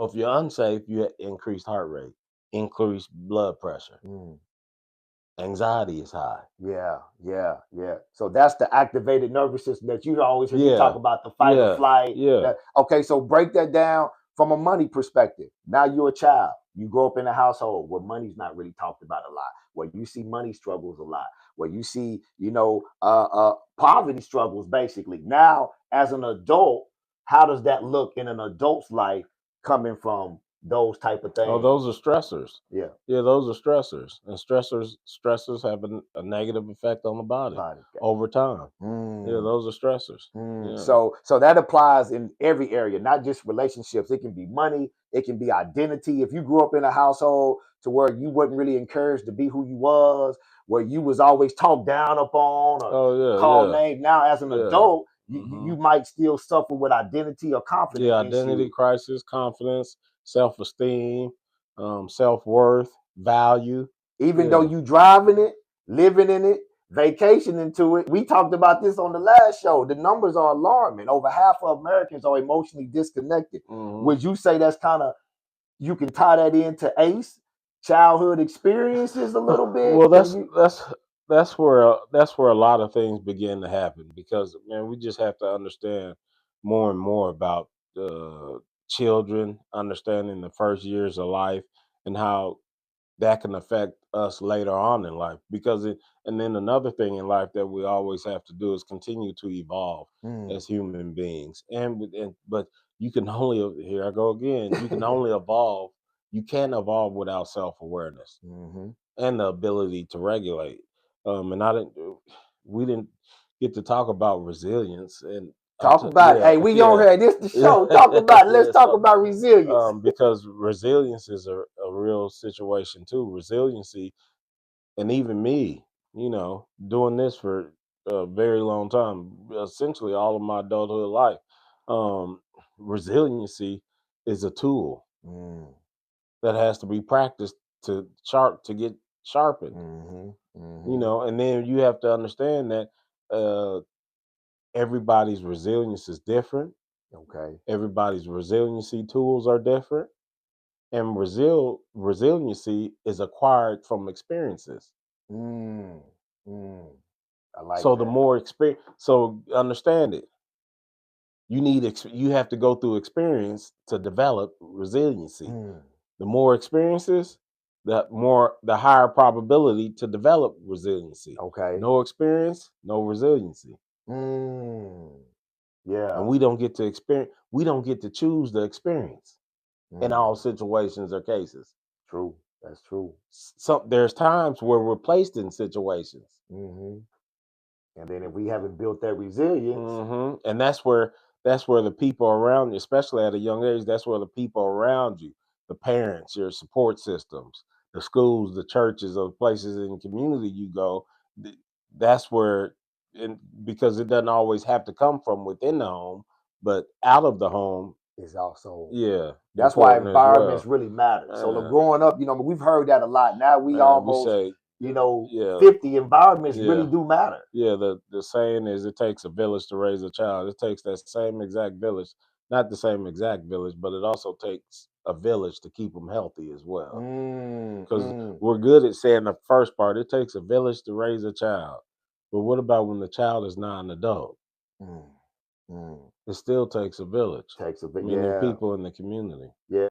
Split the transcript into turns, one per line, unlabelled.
if you're unsafe, you have increased heart rate, increased blood pressure, anxiety is high.
Yeah. So that's the activated nervous system that you always hear me talk
Yeah,
about, the fight or
yeah,
flight.
yeah.
Okay, so break that down from a money perspective. Now you're a child. You grow up in a household where money's not really talked about a lot, where you see money struggles a lot, where you see, poverty struggles basically. Now, as an adult, how does that look in an adult's life coming from those type of
Oh,
things?
those are stressors.
Yeah.
Yeah, those are stressors, and stressors have a negative effect on the body
Body.
over time. Yeah,
Mm.
those are stressors. Yeah.
So that applies in every area, not just relationships. It can be money, it can be identity. If you grew up in a household to where you wasn't really encouraged to be who you was, where you was always talked down upon or
Oh
called
yeah,
names. Now, as an
yeah, yeah.
adult, you might still suffer with identity or confidence
Yeah, identity
issues,
crisis, confidence, self-esteem, self-worth, value.
even though
Yeah.
you driving it, living in it, vacationing to it. We talked about this on the last show. The numbers are alarming. Over half of Americans are emotionally disconnected.
Hmm.
Would you say that's kind of, you can tie that into ACE, childhood experiences a little bit?
Well,
Can
that's
you?
that's that's where a lot of things begin to happen because man, we just have to understand more and more about children, understanding the first years of life and how that can affect us later on in life and then another thing in life that we always have to do is continue to evolve
Mm.
as human beings but you can only here I go again, you can only evolve, you can't evolve without self-awareness
Hmm.
and the ability to regulate. And I didn't, we didn't get to talk about resilience, and
Talk about it.
yeah,
Hey, we on
yeah,
here. This the
yeah,
show. Talk about it. Let's
yeah.
talk
So,
about resilience.
because resilience is a real situation too. Resiliency, and even me, doing this for a very long time, essentially all of my adulthood life, um, resiliency is a tool
Mm.
that has to be practiced to get sharpened.
Hmm. Hmm.
And then you have to understand that uh, everybody's resilience is different.
Okay.
Everybody's resiliency tools are different, and resiliency is acquired from experiences.
Mm. Mm. I like
So the
that.
more experience, so understand it. You have to go through experience to develop resiliency.
Mm.
The more experiences, the higher probability to develop resiliency.
Okay.
No experience, no resiliency.
Mm.
And
Yeah.
we don't get to choose the experience in all
Mm.
situations or cases.
True. That's true.
So there's times where we're placed in situations.
Hmm. And then if we haven't built that resilience,
And that's where the people around you, especially at a young age, that's where the people around you, the parents, your support systems, the schools, the churches, or places in the community you go, th- that's where, and because it doesn't always have to come from within the home, but out of the home,
is also,
yeah,
that's why
important as
environments
well.
really matter. So
Uh,
growing up, we've heard that a lot. Now we
we
almost,
say,
you know,
yeah,
50, environments really
yeah.
do matter.
Yeah, the saying is it takes a village to raise a child. It takes that same exact village, not the same exact village, but it also takes a village to keep them healthy as well.
Mm,
Because
mm,
we're good at saying the first part, it takes a village to raise a child. But what about when the child is not an adult?
mm, mm.
It still takes a village.
Takes a
I
bit,
mean, there are
yeah,
people in the community.
yeah.